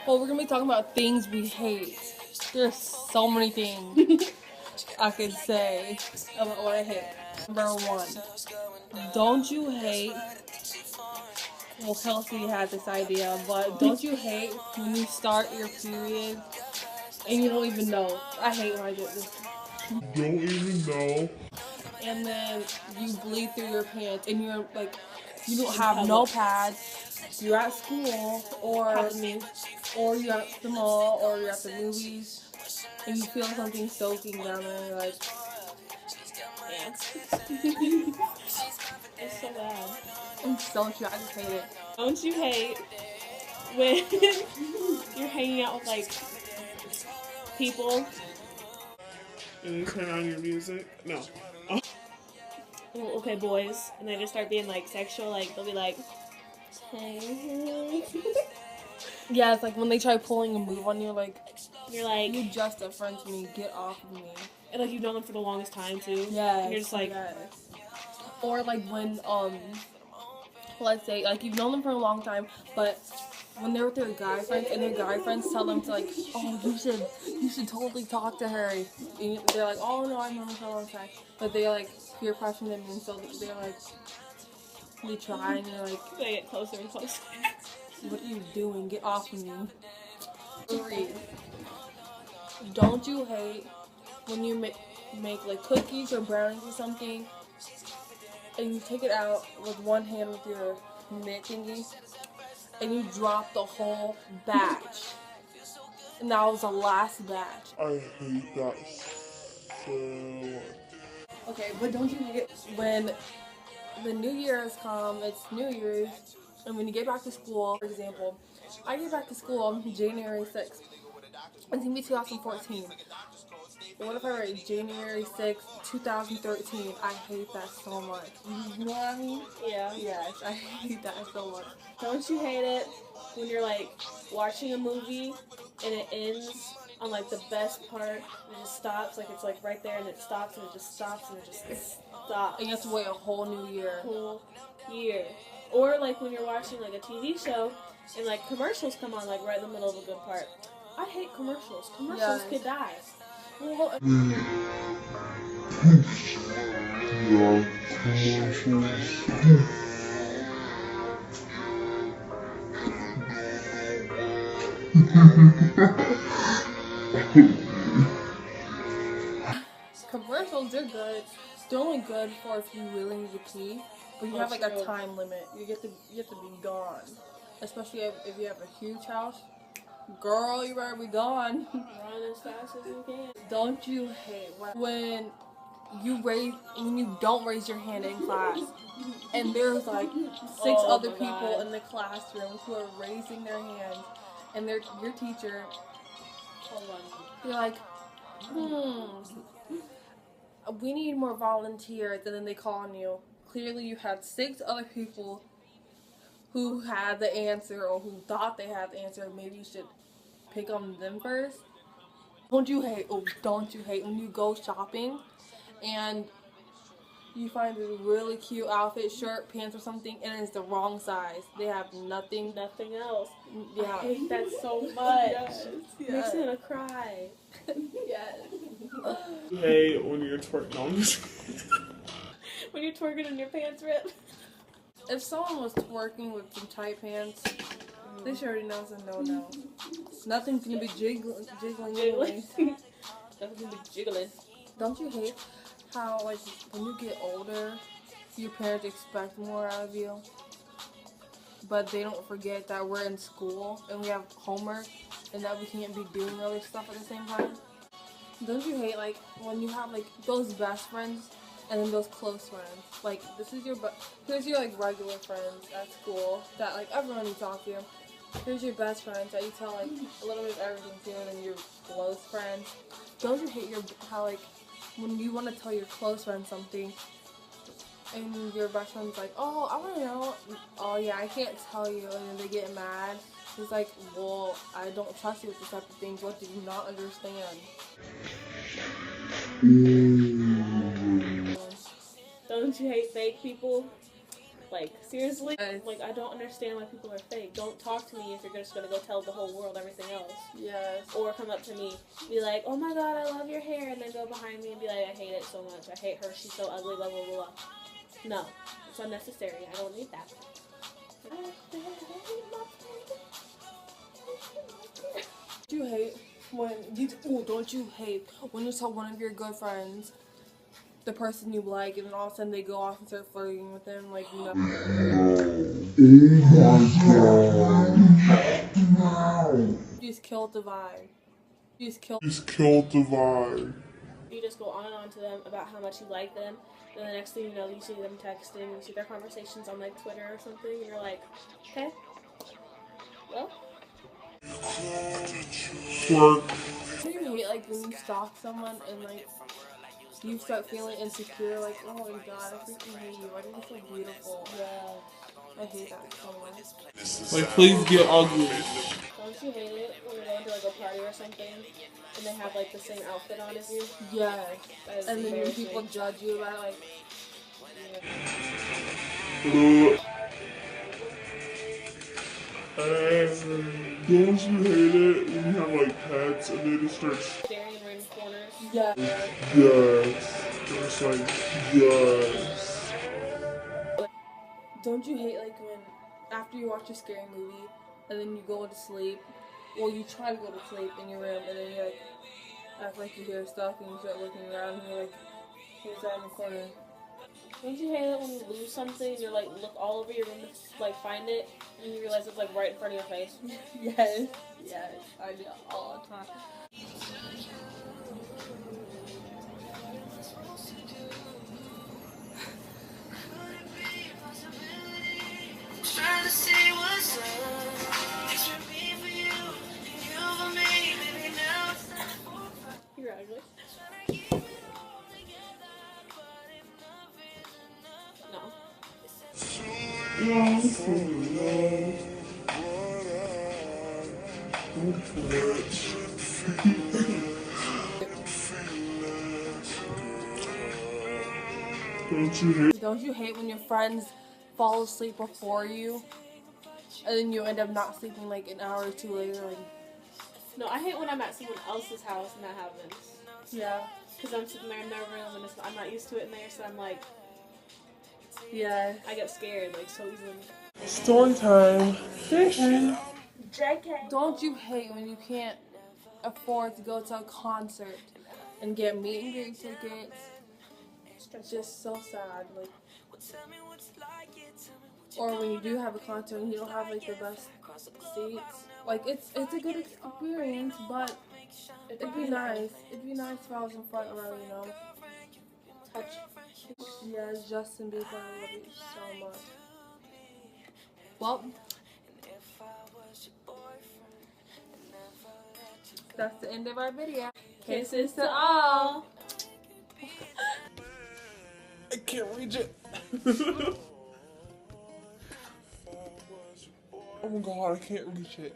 Well, we're gonna be talking about things we hate. There's so many things I could say about what I hate. Number one, don't you hate? Well, Kelsey has this idea, but don't you hate when you start your period and you don't even know? I hate when I do this. Don't even know. And then you bleed through your pants and you're like, you don't have no pads. You're at school or you're at the mall or you're at the movies and you feel something soaking down there and you're like, Yeah. It's so bad. I'm so true. I just hate it. Don't you hate when you're hanging out with like people? And you turn on your music? No. Okay, boys, and they just start being like sexual. Like they'll be like, "Hey," Yeah, it's like when they try pulling a move on you, like, you're like, you're just a friend to me. Get off of me. and like you've known them for the longest time too. Yeah. And you're just like, or like when let's say like you've known them for a long time, but when they're with their guy friends and their guy friends tell them to like, oh, you should totally talk to her. And they're like, oh no, I've known her for a long time, but they like peer pressuring them, and so they're like, they try, and you're like, they get closer and closer. what are you doing? Get off of me. 3. Don't you hate when you make like cookies or brownies or something, and you take it out with one hand with your mitt thingy, and you drop the whole batch, and that was the last batch. I hate that so much. Okay, but don't you hate it when the New Year has come, it's New Year's, and when you get back to school, for example, I get back to school on January 6th. It's going to be 2014. What if I write January 6th, 2013? I hate that so much. You know what I mean? Yeah. Yes, I hate that so much. Don't you hate it when you're like watching a movie and it ends on like the best part and it just stops, like it's like right there and it stops and it just stops and it just stops. And you have to wait a whole new year. Whole year. Or like when you're watching like a TV show and like commercials come on like right in the middle of a good part. I hate commercials. Commercials could die. Well, Yeah, commercials. commercials, they're good. They're only good for if you really need to pee, but you have like a time limit. You have to be gone. Especially if you have a huge house. Girl, you better be gone. Run as fast as you can. Don't you hate when you don't raise your hand in class and there's like 6 other people in the classroom who are raising their hands and they're your teacher. You're like, we need more volunteers, and then they call on you. Clearly you had 6 other people who had the answer or who thought they had the answer. Maybe you should pick on them first. Don't you hate when you go shopping and you find a really cute outfit, shirt, pants or something, and it's the wrong size. They have nothing else. Yeah. I hate that so much. Yes. Makes me want to cry. Yes. Hey, when you're twerking on this. When you're twerking and your pants rip. If someone was twerking with some tight pants, they sure already know it's a no-no. Nothing's gonna be jiggling anyway. Nothing's gonna be jiggling. Don't you hate how, like, when you get older, your parents expect more out of you, but they don't forget that we're in school and we have homework and that we can't be doing other stuff at the same time? Don't you hate, like, when you have, like, those best friends and then those close friends? Like, here's your, like, regular friends at school that, like, everyone you talk to. Here's your best friends that you tell, like, a little bit of everything to, and then your close friends. Don't you hate how, like, when you want to tell your close friend something, and your best friend's like, oh, I want to know. Oh, yeah, I can't tell you. And then they get mad. It's like, well, I don't trust you with this type of things. What did you not understand? Don't you hate fake people? Like, seriously? Yes. Like, I don't understand why people are fake. Don't talk to me if you're just gonna go tell the whole world everything else. Yes. Or come up to me, be like, oh my god, I love your hair, and then go behind me and be like, I hate it so much. I hate her, she's so ugly, blah, blah, blah, blah. No. It's unnecessary. I don't need that. Do you hate when you don't you hate when you tell one of your good friends the person you like, and then all of a sudden they go off and start flirting with them? Like, no. You just killed the vibe. You just killed the vibe. You just go on and on to them about how much you like them, and the next thing you know, you see them texting, you see their conversations on like Twitter or something, and you're like, okay, well. Do you hate like when you stalk someone and like you start feeling insecure, like, oh my god, I freaking hate you. Why do you look so beautiful? Yeah, I hate that so much. Like, please get ugly. Don't you hate it when you're going to like a party or something and they have like the same outfit on as you? Yes. That is And then when embarrassing. people judge you about it, like, Don't you hate it when you have like pets and they just start staring in random corners? yeah. yes. It's like yes. Don't you hate like when after you watch a scary movie and then you go to sleep, well, you try to go to sleep in your room and then you like act like you hear stuff and you start looking around and you're like, who's that in the corner? Don't you hate it when you lose something and you're like look all over your room to like find it and you realize it's like right in front of your face? Yes, yes, I do it all the time. Trying to see what's up. It's for me, for you, and you for me. Maybe now it's not for us. You're ugly. Trying to keep it all together, but enough is enough. No. Don't you hate when your friends fall asleep before you and then you end up not sleeping like an hour or two later? Like, No, I hate when I'm at someone else's house and that happens. yeah. Because I'm sitting there in their room and I'm not used to it in there, so I'm like, Yeah. I get scared like so easily. Story time. JK. Don't you hate when you can't afford to go to a concert and get meet and greet tickets? It's just so sad. Like, or when you do have a concert and you don't have like the best seats. Like, it's a good experience, but it'd be nice. It'd be nice if I was in front row, you know. Touch. Yeah, Justin Bieber, I love you so much. Well, that's the end of our video. Kisses to all. I can't reach it. Oh my god, I can't reach it.